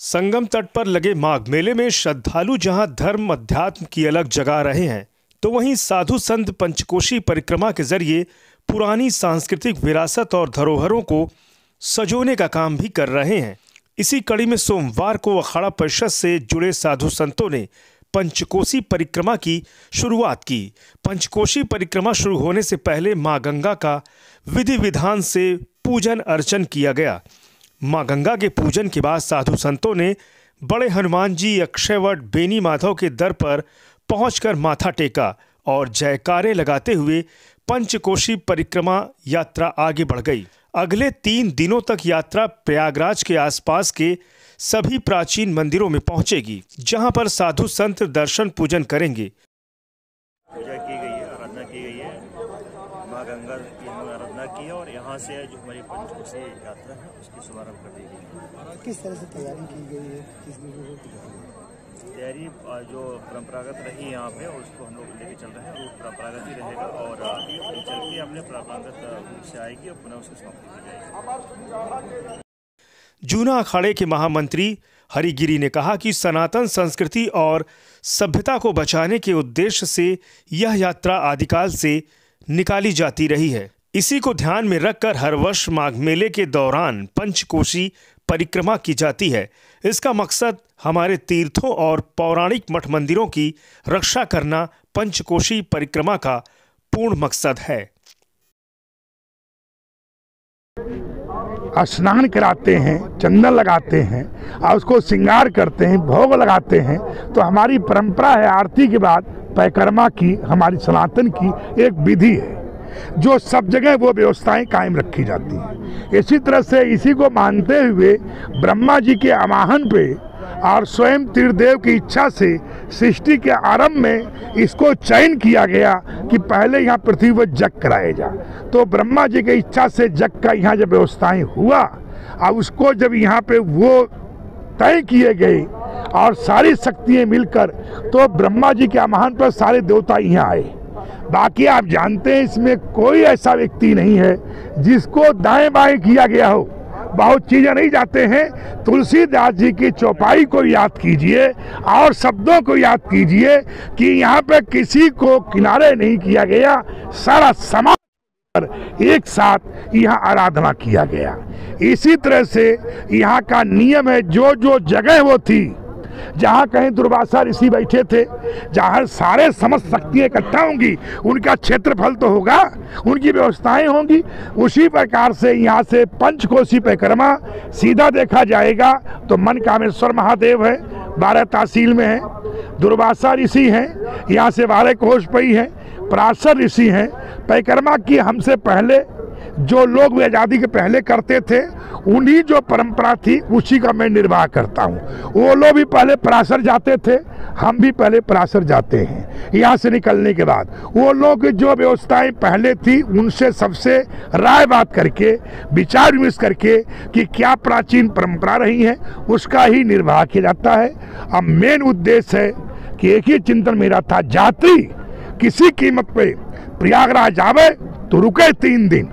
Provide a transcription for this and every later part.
संगम तट पर लगे माघ मेले में श्रद्धालु जहां धर्म अध्यात्म की अलग जगा रहे हैं, तो वहीं साधु संत पंचकोशी परिक्रमा के जरिए पुरानी सांस्कृतिक विरासत और धरोहरों को सजोने का काम भी कर रहे हैं। इसी कड़ी में सोमवार को अखाड़ा परिषद से जुड़े साधु संतों ने पंचकोशी परिक्रमा की शुरुआत की। पंचकोशी परिक्रमा शुरू होने से पहले मां गंगा का विधि विधान से पूजन अर्चन किया गया। मां गंगा के पूजन के बाद साधु संतों ने बड़े हनुमान जी, अक्षयवट, बेनी माधव के दर पर पहुंचकर माथा टेका और जयकारे लगाते हुए पंचकोशी परिक्रमा यात्रा आगे बढ़ गई। अगले 3 दिनों तक यात्रा प्रयागराज के आसपास के सभी प्राचीन मंदिरों में पहुंचेगी, जहां पर साधु संत दर्शन पूजन करेंगे। पूजा की गई है, आराधना की गई है, माँ गंगा की हमने आराधना की है और यहाँ से जो हमारी पंचकोशी यात्रा है उसकी शुभारंभ कर दी गई है। किस तरह से तैयारी की गई है, किस तैयारी जो परंपरागत रही यहाँ पे उसको हम लोग लेके चल रहे हैं। वो परंपरागत ही रहेगा और चल के अपने परंपरागत रूप से आएगी और पुनः उसकी समाप्ति की जाएगी। जूना अखाड़े के महामंत्री हरिगिरी ने कहा कि सनातन संस्कृति और सभ्यता को बचाने के उद्देश्य से यह यात्रा आदिकाल से निकाली जाती रही है। इसी को ध्यान में रखकर हर वर्ष माघ मेले के दौरान पंचकोशी परिक्रमा की जाती है। इसका मकसद हमारे तीर्थों और पौराणिक मठ मंदिरों की रक्षा करना पंचकोशी परिक्रमा का पूर्ण मकसद है। स्नान कराते हैं, चंदन लगाते हैं और उसको श्रृंगार करते हैं, भोग लगाते हैं, तो हमारी परंपरा है आरती के बाद परिक्रमा की, हमारी सनातन की एक विधि है जो सब जगह वो व्यवस्थाएं कायम रखी जाती हैं। इसी तरह से इसी को मानते हुए ब्रह्मा जी के आवाहन पे और स्वयं त्रिदेव की इच्छा से सृष्टि के आरंभ में इसको चयन किया गया कि पहले यहाँ पृथ्वी पर जग कराया जा। तो ब्रह्मा जी की इच्छा से जग का यहाँ जब व्यवस्थाएं हुआ और उसको जब यहाँ पे वो तय किए गए और सारी शक्तियाँ मिलकर, तो ब्रह्मा जी के आह्वान पर सारे देवता यहाँ आए। बाकी आप जानते हैं इसमें कोई ऐसा व्यक्ति नहीं है जिसको दाएं बाएं किया गया हो। बहुत चीजें नहीं जाते हैं। तुलसीदास जी की चौपाई को याद कीजिए और शब्दों को याद कीजिए कि यहाँ पे किसी को किनारे नहीं किया गया, सारा समाज पर एक साथ यहाँ आराधना किया गया। इसी तरह से यहाँ का नियम है, जो जो जगह वो थी, जहाँ कहीं दुर्वासा ऋषि बैठे थे, जहाँ सारे समस्त शक्तियाँ इकट्ठा होंगी, उनका क्षेत्रफल तो होगा, उनकी व्यवस्थाएं होंगी। उसी प्रकार से यहाँ से पंचकोशी परिक्रमा सीधा देखा जाएगा तो मनकामेश्वर महादेव है, 12 तहसील में है, दुर्वासा ऋषि हैं, यहाँ से 12 कोषपई हैं, पराशर ऋषि हैं। परिक्रमा की हमसे पहले जो लोग आज़ादी के पहले करते थे, उन्हीं जो परंपरा थी उसी का मैं निर्वाह करता हूँ। वो लोग भी पहले पराशर जाते थे, हम भी पहले पराशर जाते हैं। यहाँ से निकलने के बाद वो लोग जो व्यवस्थाएं पहले थी उनसे सबसे राय बात करके, विचार विमर्श करके कि क्या प्राचीन परंपरा रही है, उसका ही निर्वाह किया जाता है। अब मेन उद्देश्य है कि एक ही चिंतन मेरा था, यात्री किसी कीमत पे प्रयागराज आवे तो रुके 3 दिन,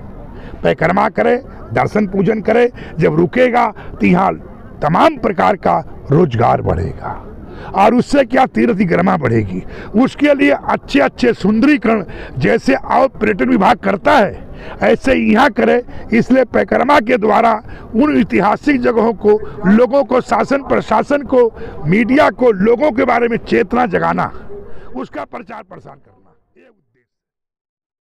परिक्रमा करे, दर्शन पूजन करे। जब रुकेगा तो यहाँ तमाम प्रकार का रोजगार बढ़ेगा और उससे क्या तीर्थ गरिमा बढ़ेगी। उसके लिए अच्छे अच्छे सुंदरीकरण जैसे पर्यटन विभाग करता है, ऐसे यहाँ करे। इसलिए परिक्रमा के द्वारा उन ऐतिहासिक जगहों को, लोगों को, शासन प्रशासन को, मीडिया को, लोगों के बारे में चेतना जगाना, उसका प्रचार प्रसार करना।